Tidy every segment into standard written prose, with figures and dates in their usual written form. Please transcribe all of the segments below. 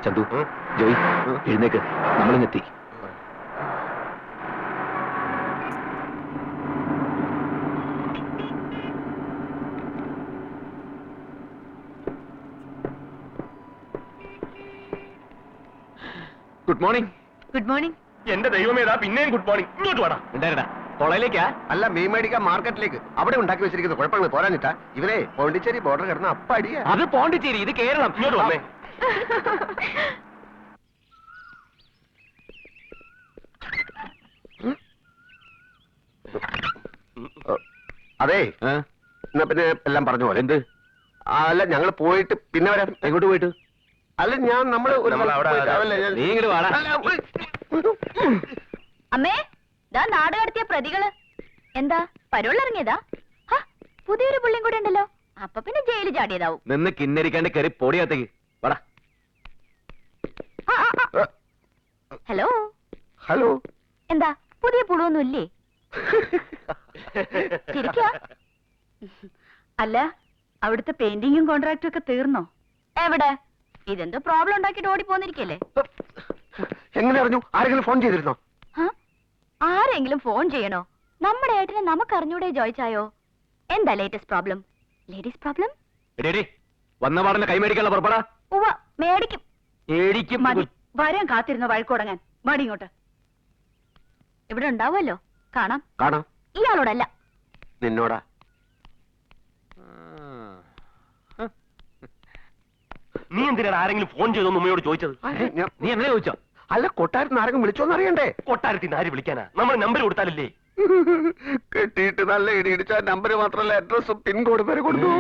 ചന്തു, ജോയ്, എഴുന്നേക്ക്, നമ്മളിങ്ങെത്തി. Good morning. Good morning. എന്റെ ദൈവമേതാ പിന്നെയും ഗുഡ് മോർണിംഗ്. ഇങ്ങോട്ട് വേണം. ഉണ്ടായിരുന്ന കോളേജിലേക്കാ? അല്ല, മീൻ മേടിക്കാൻ മാർക്കറ്റിലേക്ക്. അവിടെ ഉണ്ടാക്കി വെച്ചിരിക്കുന്ന കുഴപ്പങ്ങൾ പോരാഞ്ഞിട്ടാ ഇവരെ പോണ്ടിച്ചേരി ബോർഡർ കിടന്ന അപ്പടിയാ. അത് പോണ്ടിച്ചേരി, ഇത് കേരളം. ഇങ്ങോട്ട് വന്നേ. അതെ, എന്നാ പിന്നെ എല്ലാം പറഞ്ഞു പോലെ. എന്ത്? അല്ല, ഞങ്ങൾ പോയിട്ട് പിന്നെ വരാം. എങ്ങോട്ട് പോയിട്ട്? അല്ല, നമ്മൾ നീ ഇങ്ങോട്ട് വാടാ. അമ്മേ, ദാ നാട് കടത്തിയ പ്രതികള്. എന്താ പരോളിറങ്ങിയതാ? പുതിയൊരു പുള്ളിയും കൂടെ ഉണ്ടല്ലോ. അപ്പൊ പിന്നെ ജയിലിൽ ചാടിയതാവും. നിന്ന് കിന്നരിക്കാണ്ട് കയറി പൊടിയത്തേക്ക് വാടാ. Hello hello. എന്താ പുതിയ പുളുവൊന്നും ഇല്ലേ? ചിരിക്കാ? അല്ല, അവിടുത്തെ പെയിന്റിങ്ങും കോൺട്രാക്റ്റും ഒക്കെ തീർന്നോ? എവിടെ? ഇതെന്തോ പ്രോബ്ലം ഉണ്ടാക്കിട്ട് ഓടി പോന്നിരിക്കല്ലേ? എങ്ങനെ അറിഞ്ഞു? ആരെങ്കിലും ഫോൺ ചെയ്തിരുന്നോ? ആരെങ്കിലും ഫോൺ ചെയ്യണോ? നമ്മുടെ ഏട്ടനെ നമുക്ക് അറിഞ്ഞൂടെ ചോദിച്ചായോ? എന്താ ലേറ്റസ്റ്റ് പ്രോബ്ലം? Ladies problem? വന്ന പാടന്നെ കൈമേടിക്കാനുള്ള പുറപ്പെടാ. ഉവ്വ, മേടിക്കും. മേടിക്കും. മതി, വരാൻ കാത്തിരുന്ന വഴക്കുടങ്ങാൻ. മടി ഇങ്ങോട്ട്. ഇവിടെ ഉണ്ടാവുമല്ലോ, കാണാം. കാണാം. ഇയാളോടല്ല, നിന്നോടാ. നീ എന്തിനാണ് ആരെങ്കിലും ഫോൺ ചെയ്തോന്ന് ഉമ്മയോട് ചോദിച്ചത്? നീ എങ്ങനെ ചോദിച്ചോ? അല്ല, കൊട്ടാരത്തിന് ആരെങ്കിലും വിളിച്ചോന്ന് അറിയണ്ടേ? കൊട്ടാരത്തിൽ ആര് വിളിക്കാനാ? നമ്മൾ നമ്പർ കൊടുത്താലല്ലേ? കെട്ടിയിട്ട് നല്ല ഇടി ഇടിച്ച നമ്പർ മാത്രമല്ല, അഡ്രസ്സും പിൻകോഡ് വരെ കൊടുത്തു.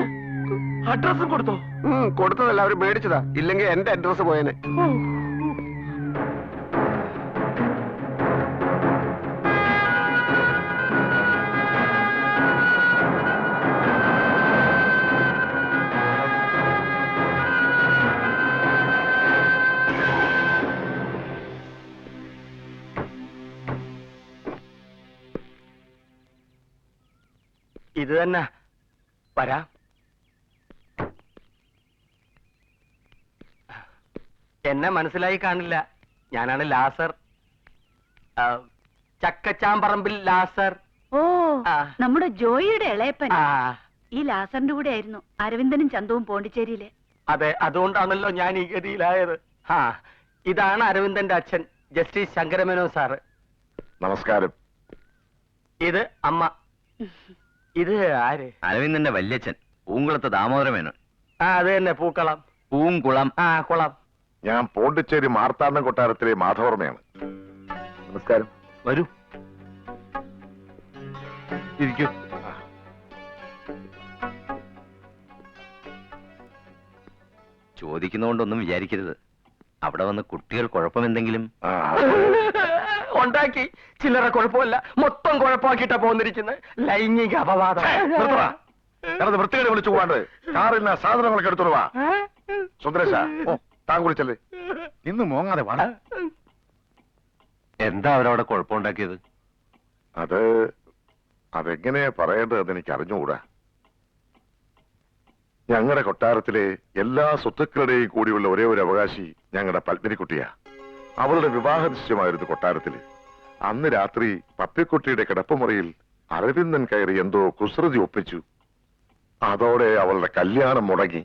അഡ്രസ്സും കൊടുത്തോ? കൊടുത്തതല്ല, അവര് മേടിച്ചതാ. ഇല്ലെങ്കിൽ എന്റെ അഡ്രസ് പോയേനെ. ഇത് തന്നെ വരാം. എന്നെ മനസ്സിലായി കാണില്ല. ഞാനാണ് ലാസർ, ചക്കച്ചാമ്പറമ്പിൽ ലാസർ. ഓ, നമ്മുടെ ജോയിയുടെ ഇളയപ്പൻ. ഈ ലാസറിന്റെ കൂടെ ആയിരുന്നു അരവിന്ദനും ചന്തവും പോണ്ടിച്ചേരിയിലെ. അതെ, അതുകൊണ്ടാണല്ലോ ഞാൻ ഈ ഗതിയിലായത്. ഇതാണ് അരവിന്ദന്റെ അച്ഛൻ, ജസ്റ്റിസ് ശങ്കരമേനോൻ സാറ്. നമസ്കാരം. ഇത് അമ്മ. ഇത് ആര്? അരവിന്ദന്റെ വല്യച്ഛൻ, പൂങ്കുളത്ത് ദാമോദരമേനോൻ. അത് തന്നെ, പൂക്കളം. പൂങ്കുളം. കുളം. ഞാൻ പോണ്ടിച്ചേരി മാർത്താണ്ഡം കൊട്ടാരത്തിലെ മാധവർമ്മയാണ്. നമസ്കാരം. വരൂ, ഇരിക്കൂ. ചോദിക്കുന്നതുകൊണ്ടൊന്നും വിചാരിക്കരുത്. അവിടെ വന്ന് കുട്ടികൾ കുഴപ്പമെന്തെങ്കിലും ഉണ്ടാക്കി. ചില്ലറ കുഴപ്പമില്ല, മൊത്തം കുഴപ്പമാക്കിയിട്ടാ പോന്നിരിക്കുന്നത്. ലൈംഗിക അപവാദം. വൃത്തികളെ വിളിച്ചു പോകാണ്ട് കാറിൽ സാധനങ്ങളൊക്കെ എടുത്തോളൂ. വാ സുന്ദരേശ, താൻ കുളിച്ചല്ലേ? ഇന്ന് മോങ്ങാതെ വേണ. എന്താ അവരവിടെ കുഴപ്പമുണ്ടാക്കിയത്? അതെങ്ങനെയാ പറയേണ്ടതെന്ന് എനിക്ക് അറിഞ്ഞുകൂടാ. ഞങ്ങളുടെ കൊട്ടാരത്തിലെ എല്ലാ സ്വത്തുക്കളുടെയും കൂടിയുള്ള ഒരേ ഒരു അവകാശി ഞങ്ങളുടെ പത്മിനിക്കുട്ടിയാ. അവളുടെ വിവാഹ നിശ്ചയമായിരുന്നു കൊട്ടാരത്തില്. അന്ന് രാത്രി പപ്പിക്കുട്ടിയുടെ കിടപ്പുമുറിയിൽ അരവിന്ദൻ കയറി എന്തോ കുസൃതി ഒപ്പിച്ചു. അതോടെ അവളുടെ കല്യാണം മുടങ്ങി.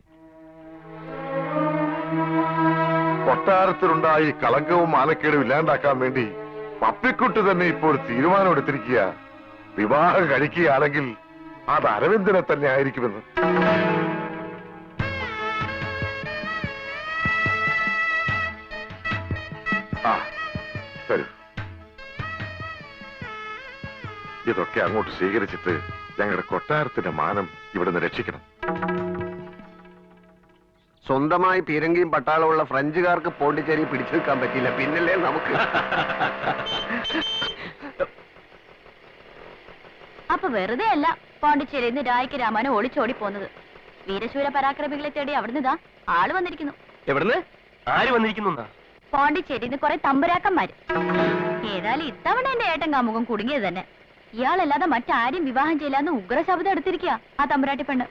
കൊട്ടാരത്തിലുണ്ടായി കളങ്കവും മാനക്കേടും ഇല്ലാണ്ടാക്കാൻ വേണ്ടി പപ്പിക്കുട്ടി തന്നെ ഇപ്പോൾ തീരുമാനമെടുത്തിരിക്കുക. വിവാഹം കഴിക്കുകയാണെങ്കിൽ അത് അരവിന്ദനെ തന്നെ ആയിരിക്കുമെന്ന്. തരൂ. ഇതൊക്കെ അങ്ങോട്ട് സ്വീകരിച്ചിട്ട് ഞങ്ങളുടെ കൊട്ടാരത്തിന്റെ മാനം ഇവിടുന്ന് രക്ഷിക്കണം. സ്വന്തമായി പീരങ്കിയും പട്ടാളമുള്ള ഫ്രഞ്ചുകാർക്ക് പോണ്ടിച്ചേരി പിടിച്ചു നിൽക്കാൻ പറ്റിയില്ല, പിന്നല്ലേ നമുക്ക്. അപ്പൊ വെറുതെ അല്ല പോണ്ടിച്ചേരിയിൽ നിന്ന് രായ്ക്ക് രാമാനം ഒളിച്ചോടി പോന്നത്. വീരശൂര പരാക്രമികളെ തേടി അവിടുന്ന് ഇതാ ആള് വന്നിരിക്കുന്നു. എവിടുന്ന്? ആര് വന്നിരിക്കുന്നു? പോണ്ടിച്ചേരിന്ന് കുറെ തമ്പുരാക്കന്മാര്. ഏതായാലും ഇത്തവണ എന്റെ ഏട്ടൻ കാമുകം കുടുങ്ങിയത് തന്നെ. ഇയാളല്ലാതെ മറ്റാരും വിവാഹം ചെയ്യില്ലാന്ന് ഉഗ്രശബ്ദം എടുത്തിരിക്കുക ആ തമ്പുരാട്ടി പെണ്ണ്.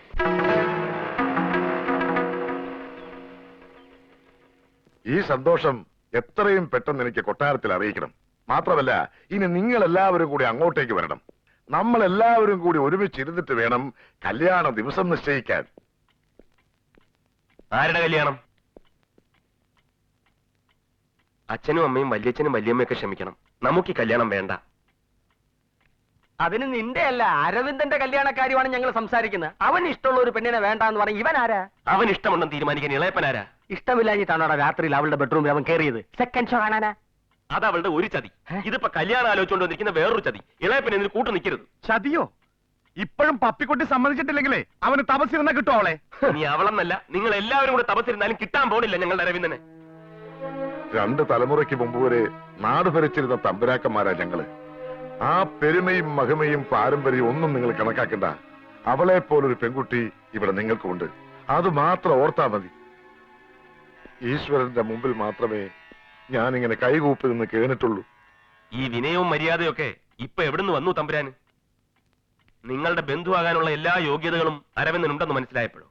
ഈ സന്തോഷം എത്രയും പെട്ടെന്ന് എനിക്ക് കൊട്ടാരത്തിൽ അറിയിക്കണം. മാത്രമല്ല ഇനി നിങ്ങൾ എല്ലാവരും കൂടി അങ്ങോട്ടേക്ക് വരണം. നമ്മൾ എല്ലാവരും കൂടി ഒരുമിച്ചിരുന്നിട്ട് വേണം കല്യാണ ദിവസം നിശ്ചയിക്കാൻ. ആരുടെ കല്യാണം? അച്ഛനും അമ്മയും വല്യച്ഛനും വല്യമ്മയൊക്കെ ക്ഷമിക്കണം. നമുക്ക് ഈ കല്യാണം വേണ്ട. അതിന് നിന്റെ അല്ല, അരവിന്ദന്റെ കല്യാണക്കാര്യമാണ് ഞങ്ങൾ സംസാരിക്കുന്നത്. അവൻ ഇഷ്ടമുള്ള ഒരു പെണ്ണിനെ വേണ്ട എന്ന് പറയും. ഇവൻ ആരാ? അവൻ ഇഷ്ടമുണ്ടെന്ന് തീരുമാനിക്കാൻ ഇളയപ്പനാരാ? ഇഷ്ടമില്ലാഞ്ഞിട്ടാണോ രാത്രിയിൽ അവളുടെ ബെഡ്റൂമിൽ അവൻ കയറിയത്? സെക്കൻഡ് ഷോ കാണാനാ? അത് അവളുടെ ഒരു ചതി. ഇതിപ്പോ കല്യാണം ആലോചിച്ചുകൊണ്ട് വന്നിരിക്കുന്ന വേറൊരു ചതി. ഇളയപ്പൻ ഇതിന് കൂട്ടു നിൽക്കരുത്. ചതിയോ? ഇപ്പോഴും പപ്പിക്കുട്ടി സമ്മതിച്ചിട്ടില്ലെങ്കിലേ അവന് തപസ്സിരുന്ന കിട്ടും അവളെ. നീ അവളെന്നല്ല, നിങ്ങൾ എല്ലാവരും കൂടെ തപസ്സിരുന്നാലും കിട്ടാൻ പോണില്ല ഞങ്ങളുടെ അരവിന്ദനെ. 2 തലമുറയ്ക്ക് മുമ്പ് വരെ നാട് ഭരിച്ചിരുന്ന തമ്പുരാക്കന്മാരാ ഞങ്ങള്. ആ പെരുമയും മഹിമയും പാരമ്പര്യവും ഒന്നും നിങ്ങൾ കണക്കാക്കണ്ട. അവളെ പോലൊരു പെൺകുട്ടി ഇവിടെ നിങ്ങൾക്കുണ്ട്. അത് മാത്രം ഓർത്താ മതി. ഈശ്വരന്റെ മുമ്പിൽ മാത്രമേ ഞാനിങ്ങനെ കൈകൂപ്പി നിന്ന് കേണിട്ടുള്ളൂ. ഈ വിനയവും മര്യാദയൊക്കെ ഇപ്പൊ എവിടുന്ന് വന്നു തമ്പുരാന്? നിങ്ങളുടെ ബന്ധുവാകാനുള്ള എല്ലാ യോഗ്യതകളും അരവിന്ദനുണ്ടെന്ന് മനസ്സിലായപ്പോഴോ?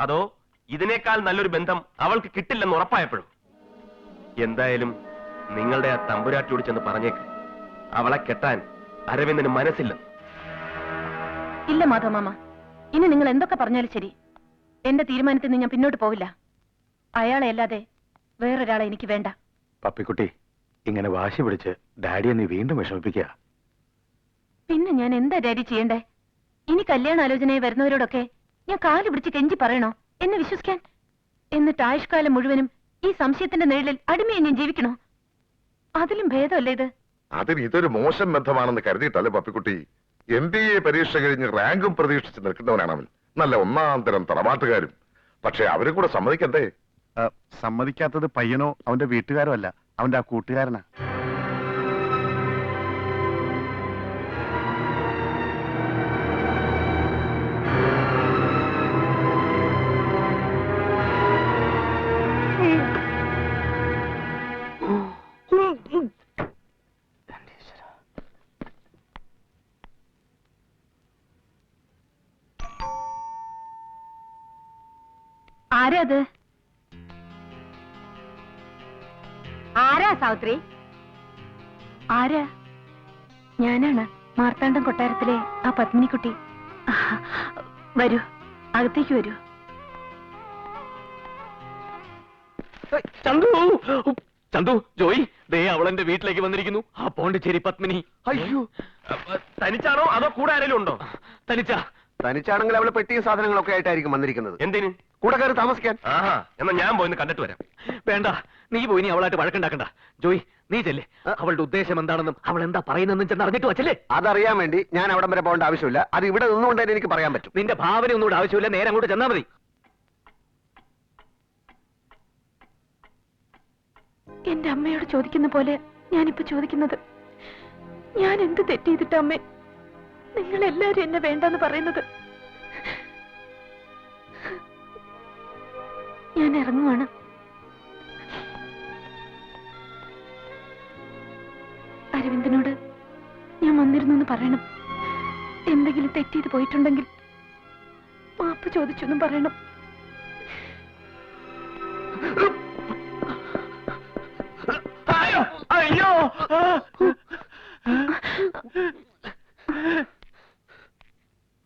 അതോ ഇതിനേക്കാൾ നല്ലൊരു ബന്ധം അവൾക്ക് കിട്ടില്ലെന്ന് ഉറപ്പായപ്പോഴോ? എന്തായാലും നിങ്ങളുടെ ആ തമ്പുരാട്ടിയോട് ചെന്ന് പറഞ്ഞേക്ക്, അവളെ കെട്ടാൻ അരവിന്ദന് മനസ്സില്ലെന്ന്. ഇല്ല മാധവമാമ, ഇനി നിങ്ങൾ എന്തൊക്കെ പറഞ്ഞാലും ശരി, എന്റെ തീരുമാനത്തിൽ നിന്ന് ഞാൻ പിന്നോട്ട് പോവില്ല. അയാളെ അല്ലാതെ വേറൊരാളെ എനിക്ക് വേണ്ട. പപ്പിക്കുട്ടി, ഇങ്ങനെ വാശി പിടിച്ച് ഡാഡിയെ നീ വീണ്ടും വിഷമിപ്പിക്കുക. പിന്നെ ഞാൻ എന്താ ഡാഡി ചെയ്യണ്ടേ? ഇനി കല്യാണാലോചനയെ വരുന്നവരോടൊക്കെ ഞാൻ കാല് പിടിച്ച് കെഞ്ചി പറയണോ എന്നെ വിശ്വസിക്കാൻ? എന്നിട്ട് ആയുഷ്കാലം മുഴുവനും ഈ സംശയത്തിന്റെ നിഴലിൽ അടിമയെ ഞാൻ ജീവിക്കണോ? അതിലും ഭേദമല്ലേ ഇത്? അതിന് ഇതൊരു മോശം ബന്ധമാണെന്ന് കരുതിയിട്ടല്ലേ പപ്പിക്കുട്ടി. MBA പരീക്ഷ കഴിഞ്ഞ് റാങ്കും പ്രതീക്ഷിച്ച് നിൽക്കുന്നവനാണ് അവൻ. നല്ല ഒന്നാം തരം തറവാട്ടുകാരും. പക്ഷെ അവരും കൂടെ സമ്മതിക്കണ്ടേ? സമ്മതിക്കാത്തത് പയ്യനോ അവന്റെ വീട്ടുകാരോ അല്ല, അവന്റെ ആ കൂട്ടുകാരനാ. ആരാ അത്? ആരാ സാവിത്രി? ആരാ? ഞാനാണ്, മാർത്താണ്ഡം കൊട്ടാരത്തിലെ ആ പത്മിനിക്കുട്ടി. വരൂ, അകത്തേക്ക് വരൂ. ചന്തു, ചന്തു, ജോയി, ദേ അവളെന്റെ വീട്ടിലേക്ക് വന്നിരിക്കുന്നു. ആ പോണ്ടിച്ചേരി പത്മിനി. അയ്യോ, തനിച്ചാണോ അതോ കൂടെ ആരെങ്കിലും ഉണ്ടോ? തനിച്ചാ? തനിച്ചാണെങ്കിൽ അവളെ പെട്ടിയും സാധനങ്ങളൊക്കെ ആയിട്ടായിരിക്കും വന്നിരിക്കുന്നത്. എന്തിന്? കൂടെ കയറി താമസിക്കാൻ. ആഹാ, എന്നാ ഞാൻ പോയി കണ്ടിട്ട് വരാം. വേണ്ട, നീ പോയി നീ അവളായിട്ട് വഴക്കുണ്ടാക്കണ്ട. ജോയി, നീ ചെല്ലേ. അവളുടെ ഉദ്ദേശം എന്താണെന്നും അവൾ എന്താ പറയുന്നതെന്നും ചെന്ന് അറിഞ്ഞിട്ട് വച്ചല്ലേ. അതറിയാൻ വേണ്ടി ഞാൻ അവിടം വരെ പോകേണ്ട ആവശ്യമില്ല. അത് ഇവിടെ നിന്നുകൊണ്ട് തന്നെ എനിക്ക് പറയാൻ പറ്റും. നിന്റെ ഭാവന ഒന്നും ആവശ്യമില്ല, നേരെ അങ്ങോട്ട് ചെന്നാ മതി. എന്റെ അമ്മയോട് ചോദിക്കുന്ന പോലെ ഞാനിപ്പോ ചോദിക്കുന്നത്, ഞാൻ എന്ത് തെറ്റ് ചെയ്തിട്ട് അമ്മേ നിങ്ങൾ എല്ലാരും എന്നെ വേണ്ടെന്ന് പറയുന്നത്? ഞാൻ ഇറങ്ങുവാണ്. അരവിന്ദനോട് ഞാൻ വന്നിരുന്നു എന്ന് പറയണം. എന്തെങ്കിലും തെറ്റ് ചെയ്ത് പോയിട്ടുണ്ടെങ്കിൽ മാപ്പ് ചോദിച്ചൊന്നും പറയണം. അയ്യോ,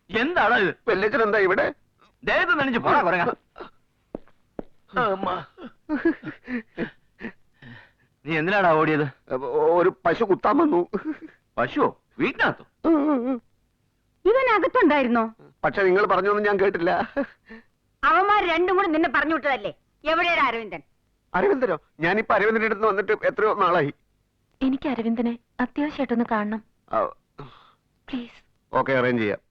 എന്താണോ ഇത്? വെല്ലച്ചൻ എന്താ ഇവിടെ? ദേഹത്ത് നനഞ്ഞു പോടാ പറയാ. നീ എന്തിനാടാ ഓടിയത്? ഒരു പശു കുത്താൻ വന്നു. പശുവോ? വീട്ടിനകത്തോ? ഇവനകത്തുണ്ടായിരുന്നോ? പക്ഷെ നിങ്ങൾ പറഞ്ഞൊന്നും ഞാൻ കേട്ടില്ല. അവന്മാർ രണ്ടും കൂടി നിന്നെ പറഞ്ഞു വിട്ടതല്ലേ? എവിടെയാണ് അരവിന്ദൻ? അരവിന്ദനോ? ഞാനിപ്പോ അരവിന്ദന്റെ അടുത്ത് വന്നിട്ട് എത്രയോ നാളായി. എനിക്ക് അരവിന്ദനെ അത്യാവശ്യമായിട്ടൊന്ന് കാണണം, പ്ലീസ്. ഓക്കെ, അറേഞ്ച് ചെയ്യാം.